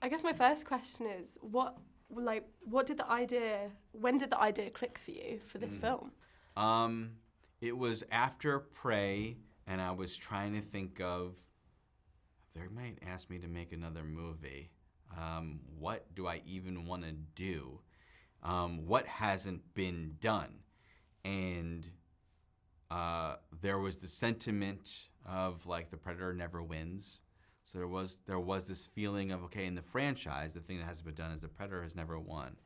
I guess my first question is, when did the idea click for you for this film? It was after Prey, and I was trying to think of, they might ask me to make another movie. What do I even want to do? What hasn't been done? And there was the sentiment of like the Predator never wins. So there was this feeling of, okay, in the franchise, the thing that hasn't been done is the Predator has never won.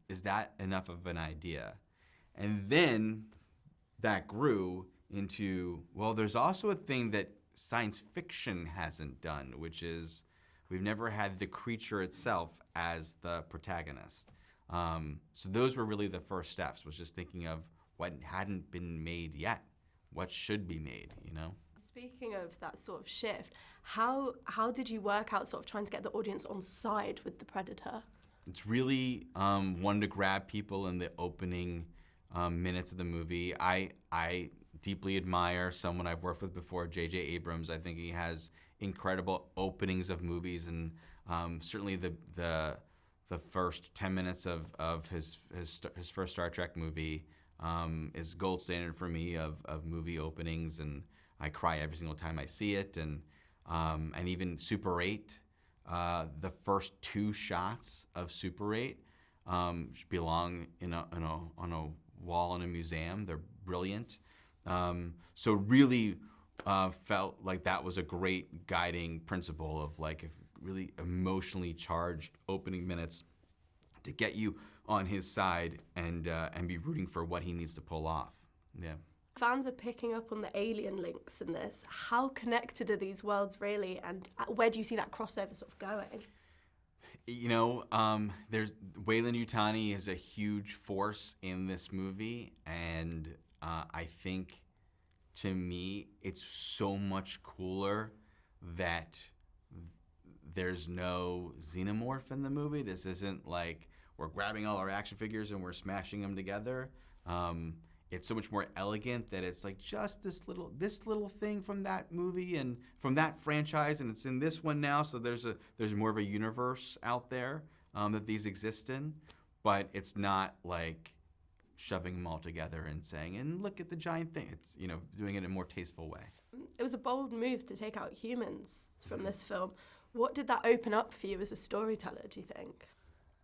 Is that enough of an idea? And then that grew into, well, there's also a thing that science fiction hasn't done, which is we've never had the creature itself as the protagonist. So those were really the first steps, was just thinking of what hadn't been made yet, what should be made, you know? Speaking of that sort of shift, how did you work out sort of trying to get the audience on side with the Predator? It's really wanted to grab people in the opening minutes of the movie. I deeply admire someone I've worked with before, J.J. Abrams. I think he has incredible openings of movies, and certainly the first 10 minutes of his first Star Trek movie is gold standard for me of movie openings, and I cry every single time I see it. And even Super 8, the first 2 shots of Super 8 belong on a wall in a museum. They're brilliant. So really felt like that was a great guiding principle of like really emotionally charged opening minutes to get you on his side and be rooting for what he needs to pull off. Yeah. Fans are picking up on the alien links in this. How connected are these worlds really, and where do you see that crossover sort of going? You know, there's Weyland-Yutani is a huge force in this movie, and I think, to me, it's so much cooler that there's no xenomorph in the movie. This isn't like we're grabbing all our action figures and we're smashing them together. It's so much more elegant that it's like just this little thing from that movie and from that franchise, and it's in this one now. So there's more of a universe out there that these exist in, but it's not like shoving them all together and saying, and look at the giant thing. It's, you know, doing it in a more tasteful way. It was a bold move to take out humans from this film. What did that open up for you as a storyteller, do you think?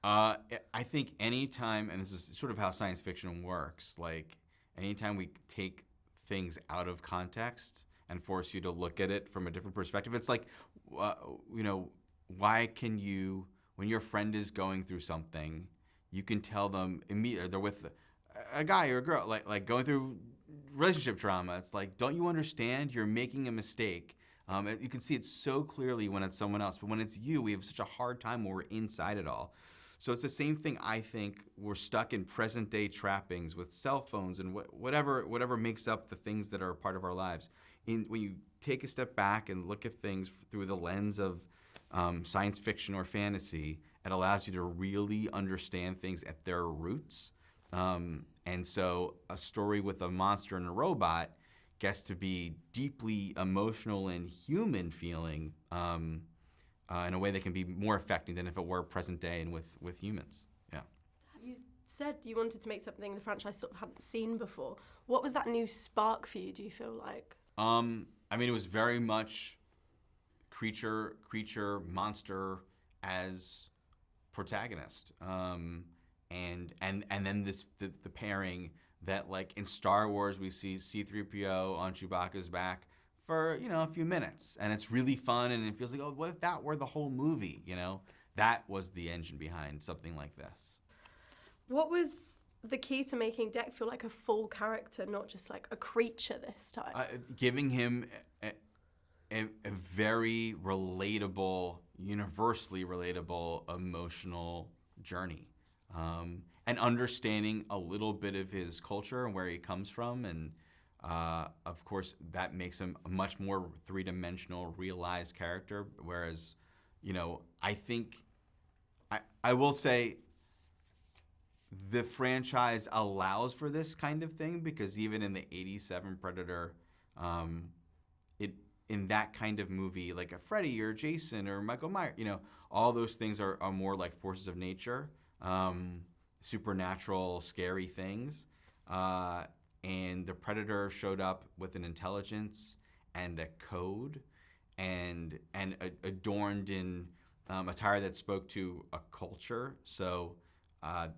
I think anytime, and this is sort of how science fiction works, like anytime we take things out of context and force you to look at it from a different perspective, it's like, you know, why can you, when your friend is going through something, you can tell them immediately, they're with a guy or a girl, like going through relationship trauma. It's like, don't you understand? You're making a mistake. You can see it so clearly when it's someone else, but when it's you, we have such a hard time when we're inside it all. So it's the same thing. I think we're stuck in present day trappings with cell phones and whatever makes up the things that are part of our lives. When you take a step back and look at things through the lens of science fiction or fantasy, it allows you to really understand things at their roots. And so a story with a monster and a robot gets to be deeply emotional and human feeling in a way that can be more affecting than if it were present day and with humans. Yeah. You said you wanted to make something the franchise sort of hadn't seen before. What was that new spark for you, do you feel like? I mean, it was very much creature, monster as protagonist. And then the pairing that, like in Star Wars, we see C-3PO on Chewbacca's back for, you know, a few minutes, and it's really fun, and it feels like, oh, what if that were the whole movie, you know? That was the engine behind something like this. What was the key to making Deck feel like a full character, not just like a creature this time? Giving him a very relatable, universally relatable emotional journey. And understanding a little bit of his culture and where he comes from, and of course that makes him a much more three-dimensional, realized character. Whereas, you know, I think I will say the franchise allows for this kind of thing, because even in the '87 Predator, it in that kind of movie, like a Freddy or Jason or Michael Myers, all those things are more like forces of nature, supernatural, scary things. And the Predator showed up with an intelligence and a code, and adorned in attire that spoke to a culture. So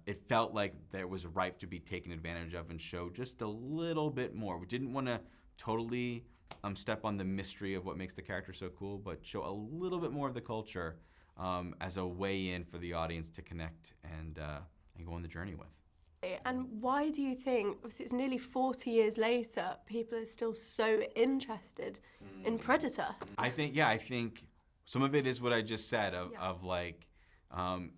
it felt like that was ripe to be taken advantage of and show just a little bit more. We didn't want to totally step on the mystery of what makes the character so cool, but show a little bit more of the culture as a way in for the audience to connect and go on the journey with. And why do you think, obviously it's nearly 40 years later, people are still so interested in Predator? I think some of it is what I just said of like,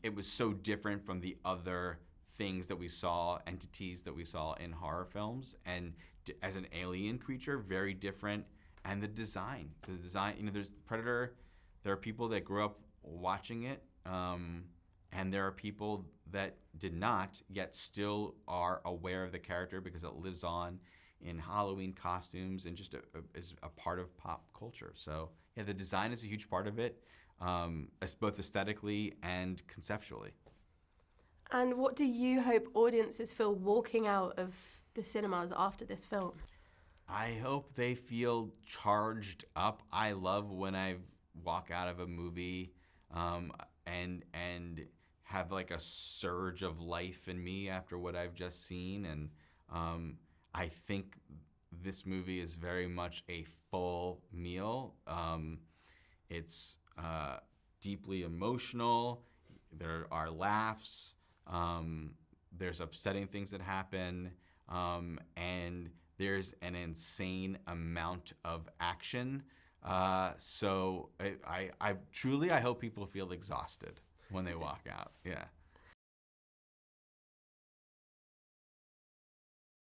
it was so different from the other things that we saw, entities that we saw in horror films, and as an alien creature, very different. And the design, there's Predator, there are people that grew up watching it, and there are people that did not, yet still are aware of the character because it lives on in Halloween costumes and just is a part of pop culture. So yeah, the design is a huge part of it, both aesthetically and conceptually. And what do you hope audiences feel walking out of the cinemas after this film? I hope they feel charged up. I love when I walk out of a movie and have like a surge of life in me after what I've just seen. And I think this movie is very much a full meal. It's deeply emotional. There are laughs. There's upsetting things that happen. And there's an insane amount of action. So I truly hope people feel exhausted when they walk out. Yeah.